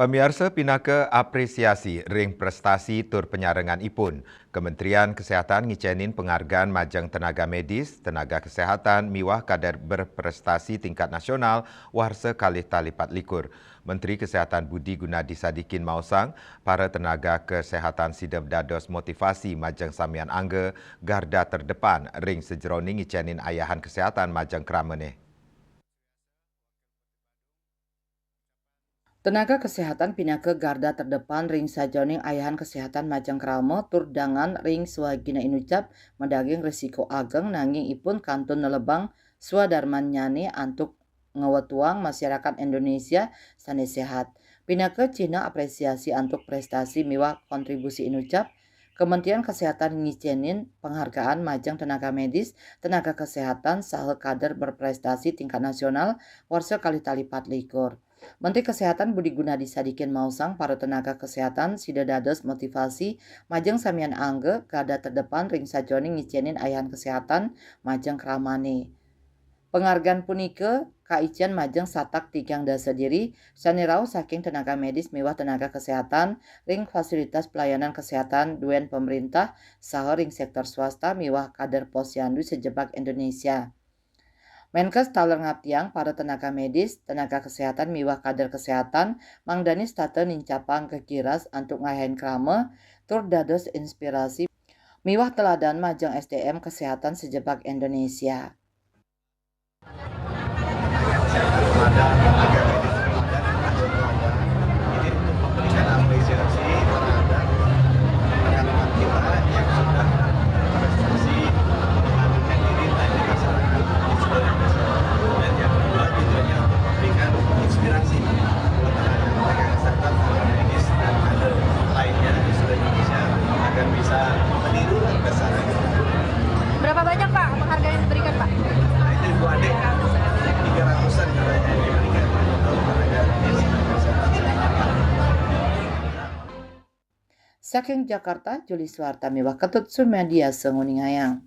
Pamirsa pinaka apresiasi ring prestasi tur penyarengan ipun. Kementerian Kesehatan ngicenin penghargaan majang tenaga medis, tenaga kesehatan miwah kadar berprestasi tingkat nasional warsa kalih talipat likur. Menteri Kesehatan Budi Gunadi Sadikin mausang, para tenaga kesehatan sidem dados motivasi majang samian angga garda terdepan ring sejeroning ngicenin ayahan kesehatan majang krameneh. Tenaga kesehatan pindah ke garda terdepan ring sajoning ayahan kesehatan majang kramo tur dangan ring swagina inucap medaging risiko ageng nanging ipun kantun nelebang swadarman nyane antuk ngewetuang masyarakat Indonesia sane sehat. Pindah ke Cina apresiasi antuk prestasi miwah kontribusi inucap Kementerian Kesehatan ngicenin penghargaan majang tenaga medis, tenaga kesehatan saha kader berprestasi tingkat nasional warsa kali talipat likur. Menteri Kesehatan Budi Gunadi Sadikin mausang para tenaga kesehatan sida dados motivasi majeng samian angge garda terdepan ring sajoning ngicenin ayahan kesehatan majeng kramane. Penghargaan punike kaician majeng satak tigang dasa diri sanirau saking tenaga medis mewah tenaga kesehatan ring fasilitas pelayanan kesehatan duen pemerintah saha ring sektor swasta mewah kader posyandu sejebak Indonesia. Menkes taler ngaptiang para tenaga medis, tenaga kesehatan miwah kader kesehatan, mangdani state nincapang kekiras untuk ngahen krame, tur dados inspirasi miwah teladan majeng SDM kesehatan sejebak Indonesia. Ini untuk memberikan apresiasi terhadap rekan-rekan kita yang sudah berprestasi mengabdikan diri tadi masyarakat di seluruh Indonesia. Dan yang kedua tujuannya untuk memberikan inspirasi buat tenaga kesehatan, tenaga medis dan kader lainnya di seluruh Indonesia agar bisa meniru kesan. Berapa banyak Pak penghargaan yang diberikan Pak? Nah itu Ibu Adik 300-an katanya yang diberikan untuk tenaga medis dan kesehatan. Saking Jakarta, Juli Suwarta miwah ketut Sumedia Senguningayang.